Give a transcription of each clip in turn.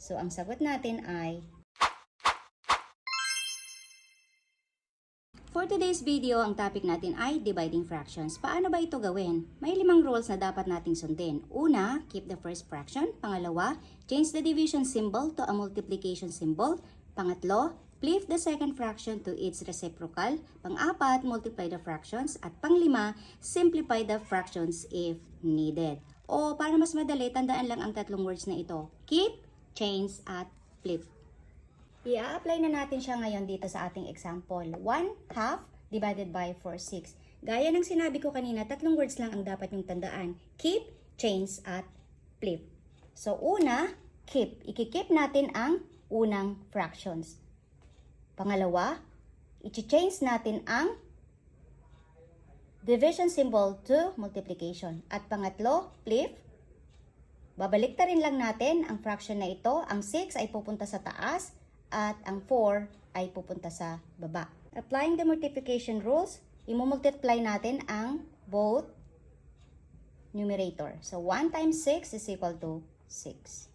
So, ang sagot natin ay... For today's video, ang topic natin ay dividing fractions. Paano ba ito gawin? May 5 rules na dapat nating sundin. Una, keep the first fraction. Pangalawa, change the division symbol to a multiplication symbol. Pangatlo, flip the second fraction to its reciprocal. Pang-apat, multiply the fractions. At pang-5, simplify the fractions if needed. O para mas madali, tandaan lang ang 3 words na ito. Keep, change, at flip. I-apply na natin siya ngayon dito sa ating example. 1/2 divided by 4/6. Gaya ng sinabi ko kanina, 3 words lang ang dapat yung tandaan. Keep, change, at flip. So, una, keep. I-keep natin ang unang fractions. Pangalawa, i-change natin ang division symbol to multiplication. At pangatlo, flip. Babaliktarin lang natin ang fraction na ito. Ang 6 ay pupunta sa taas at ang 4 ay pupunta sa baba. Applying the multiplication rules, i-multiply natin ang both numerator. So, 1 times 6 is equal to 6.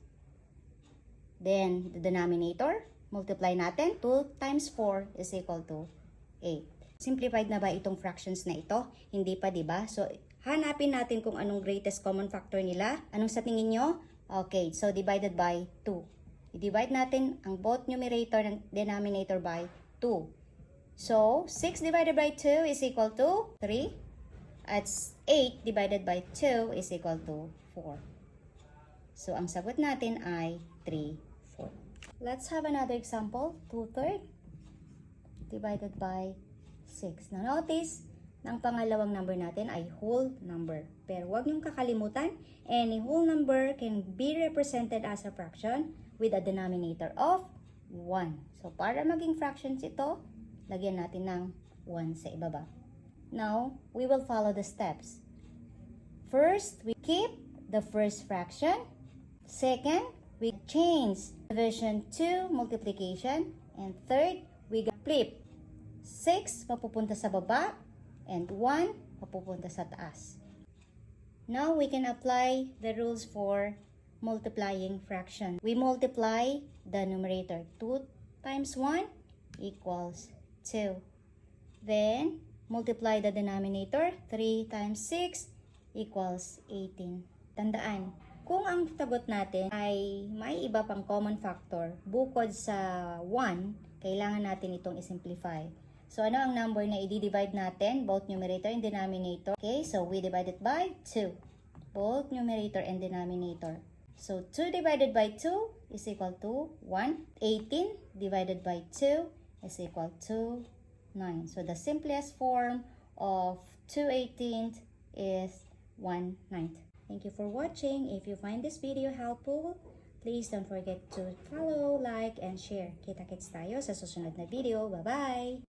Then, the denominator, multiply natin. 2 times 4 is equal to 8. Simplified na ba itong fractions na ito? Hindi pa, diba? So, hanapin natin kung anong greatest common factor nila. Anong sa tingin nyo? Okay, so divided by 2. I-divide natin ang both numerator and denominator by 2. So, 6 divided by 2 is equal to 3. At 8 divided by 2 is equal to 4. So, ang sagot natin ay 3/4. Let's have another example. 2/3 divided by 6. Now, notice, ang pangalawang number natin ay whole number. Pero huwag niyong kakalimutan, any whole number can be represented as a fraction with a denominator of 1. So, para maging fractions ito, lagyan natin ng 1 sa ibaba. Now, we will follow the steps. First, we keep the first fraction. Second, we change division to multiplication. And third, we flip. 6 mapupunta sa baba and 1 mapupunta sa taas. Now, we can apply the rules for multiplying fraction. We multiply the numerator. 2 times 1 equals 2. Then, multiply the denominator. 3 times 6 equals 18. Tandaan, kung ang sagot natin ay may iba pang common factor bukod sa 1, kailangan natin itong isimplify. So, ano ang number na i-divide natin? Both numerator and denominator. Okay, so we divide it by 2. Both numerator and denominator. So, 2 divided by 2 is equal to 1. 18 divided by 2 is equal to 9. So, the simplest form of 2/18 is 1/9. Thank you for watching. If you find this video helpful, please don't forget to follow, like, and share. Kita-kits tayo sa susunod na video. Bye-bye!